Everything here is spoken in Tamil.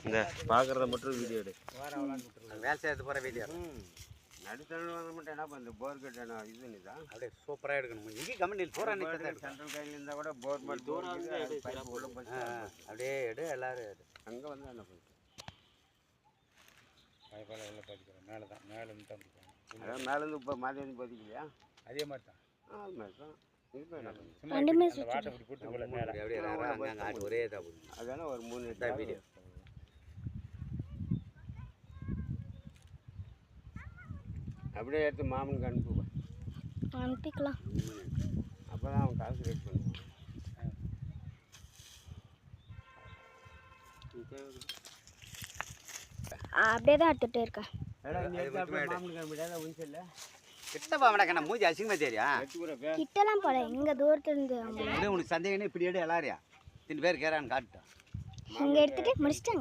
இந்த பார்க்குறத மட்டும் வீடியோ எடு. வேலை செய்யறது போகிற வீடியோ நடுத்தர வந்து மட்டும் என்ன பண்ணுது போர் கட் என்ன இது தான் அப்படியே சூப்பராக எடுக்கணும். இங்கே கம்பெனியில் பூரா சென்ட்ரல் கையில் இருந்தால் கூட போர் மட்டும் தூரம் உள்ள போச்சு. அப்படியே எடு எல்லாரும் எடு. அங்கே வந்து என்ன பண்ணுறது பைப்பால் எல்லாம் பதிக்கிறேன். மேலே தான் மேலேருந்து தான் பிடிக்கும். அதான் மேலேருந்து இப்போ மாதிரி வந்து பதிக்கலையா? அதே மாதிரி தான். அது மாதிரி தான் இப்போ என்ன பண்ணுது சும்மா அந்த வாட்டை இப்படி போட்டு போல மேலே அப்படியே அங்கே ஆட்டு ஒரே இதாக போடுங்க. அதான ஒரு 3 இதான் வீடியோ. அப்படியே எடுத்து மாமனுக்கு அனுப்புவேன். அனுப்பிக்கலாம். அப்போ தான் அவன் காசு ரேட் பண்ணுவான். அப்படியே தான் எடுத்துகிட்டே இருக்கேன். மாமனுக்கு அனுப்பிட்டா ஒன்றும் இல்லை கிட்ட போக மூஞ்சி அசிங்கமாக தெரியா? கிட்டலாம் போல இங்கே தூரத்துலேருந்து அப்படியே உனக்கு சந்தேகம்னு இப்படி எடு எல்லாரையா 3 பேர் கேரான்னு காட்டுட்டோம். இங்கே எடுத்துகிட்டு முடிச்சிட்டாங்க.